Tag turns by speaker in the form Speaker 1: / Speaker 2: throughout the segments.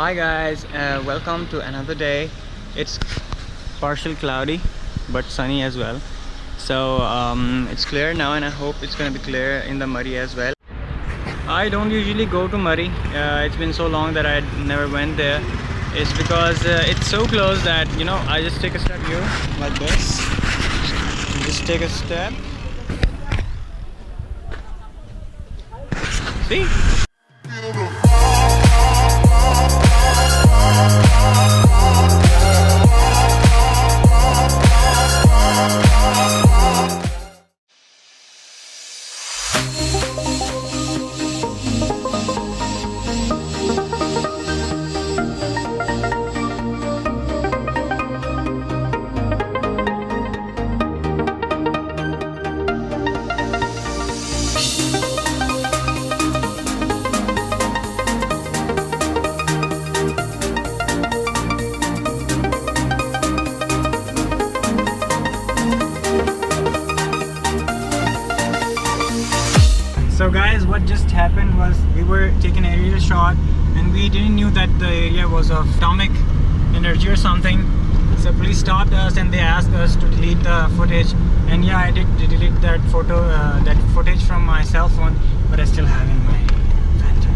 Speaker 1: Hi guys, welcome to another day. It's partial cloudy but sunny as well. So it's clear now, and I hope it's gonna be clear in the Muree as well. I don't usually go to Muree. It's been so long that I never went there. It's because it's so close that, you know, I just take a step here like this. Just take a step. See? So guys, what just happened was we were taking an aerial shot and we didn't knew that the area was of atomic energy or something. So police stopped us and they asked us to delete the footage, and yeah, I did delete that footage from my cell phone, but I still have it in my phantom.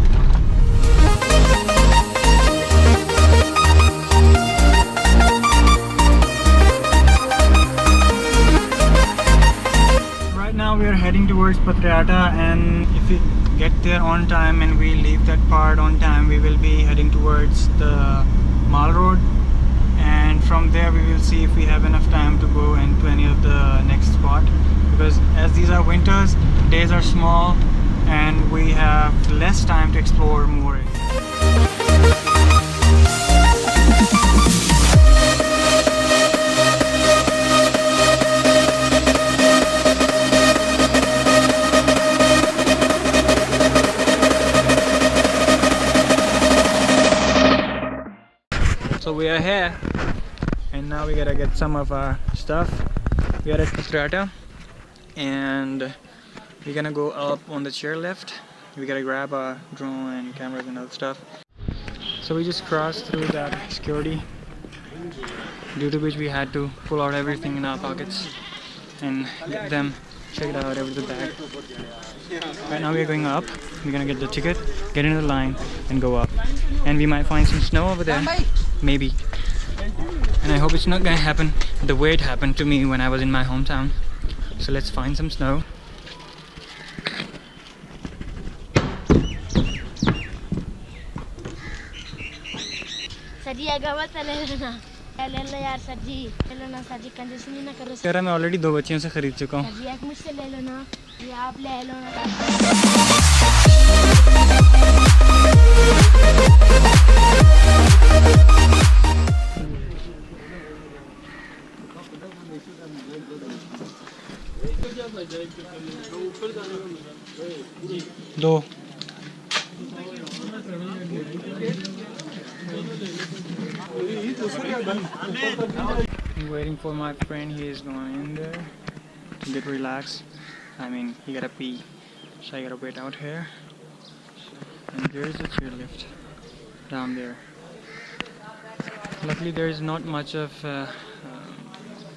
Speaker 1: Now we are heading towards Patriata, and if we get there on time and we leave that part on time, we will be heading towards the Mall Road, and from there we will see if we have enough time to go into any of the next spot, because as these are winters, days are small and we have less time to explore Muree. So we are here, and now we gotta get some of our stuff. We are at patriata, and we're gonna go up on the chairlift. We gotta grab our drone and cameras and other stuff. So we just crossed through that security, due to which we had to pull out everything in our pockets and get them checked out over the bag. Right now we are going up. We're gonna get the ticket, get into the line, and go up. And we might find some snow over there. Maybe. And I hope it's not gonna happen the way it happened to me when I was in my hometown. So let's find some snow. यार मैं already 2 बच्चियों से खरीद चुका हूँ. दो. I'm waiting for my friend. He is going in there to get relaxed. I mean, he gotta pee, so I gotta wait out here. And there's the chairlift down there. Luckily, there is not much of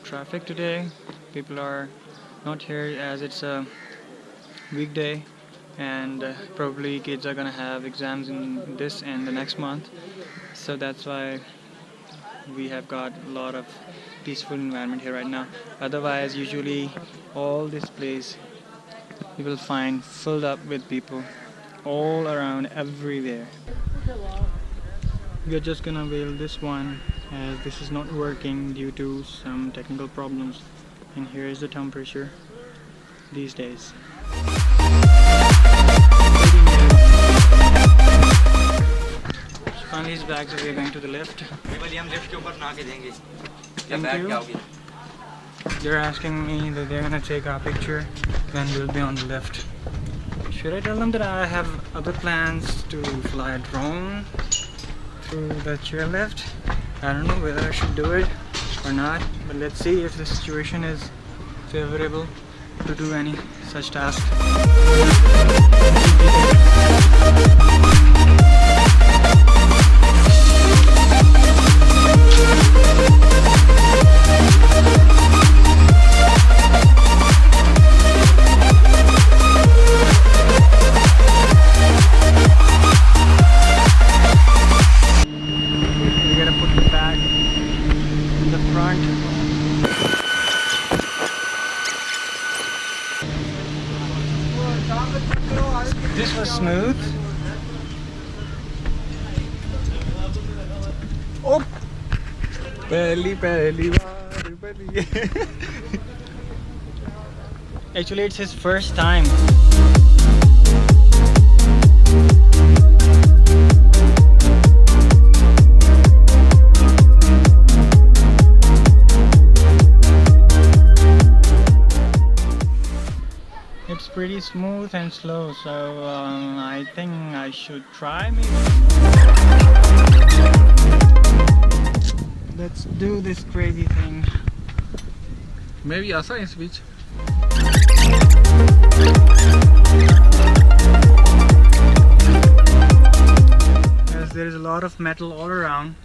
Speaker 1: traffic today. People are not here as it's a weekday, and probably kids are gonna have exams in this and the next month. So that's why we have got a lot of peaceful environment here right now. Otherwise, usually all this place you will find filled up with people all around, everywhere. We are just gonna wheel this one as this is not working due to some technical problems. And here is the temperature these days. Finally he's back, so we are going to the lift. Thank you. They're asking me that they're gonna take our picture, then we'll be on the lift. Should I tell them that I have other plans to fly a drone through the chairlift? I don't know whether I should do it or not, but let's see if the situation is favorable to do any such task. We gotta put the bag in the front. This was smooth. Oh! Pehli baar. Actually, it's his first time. It's pretty smooth and slow, so I think I should try maybe. Let's do this crazy thing.
Speaker 2: Maybe also in speech.
Speaker 1: Because there is a lot of metal all around,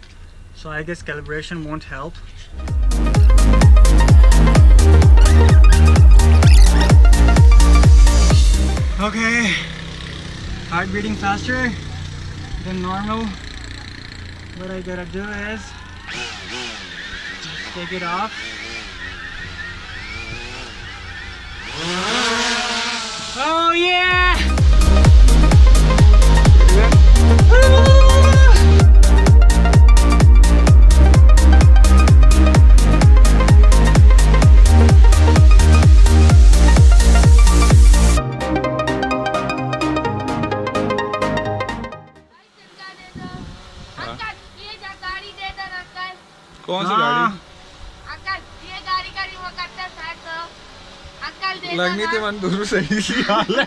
Speaker 1: so I guess calibration won't help. Okay, heart beating faster than normal. What I gotta do is take it off. Oh yeah!
Speaker 2: कौन सी गाड़ी?
Speaker 3: Uncle ये गाड़ी का remote करते side तो uncle दे
Speaker 2: लगनी थी मन दूर से ही हाल है।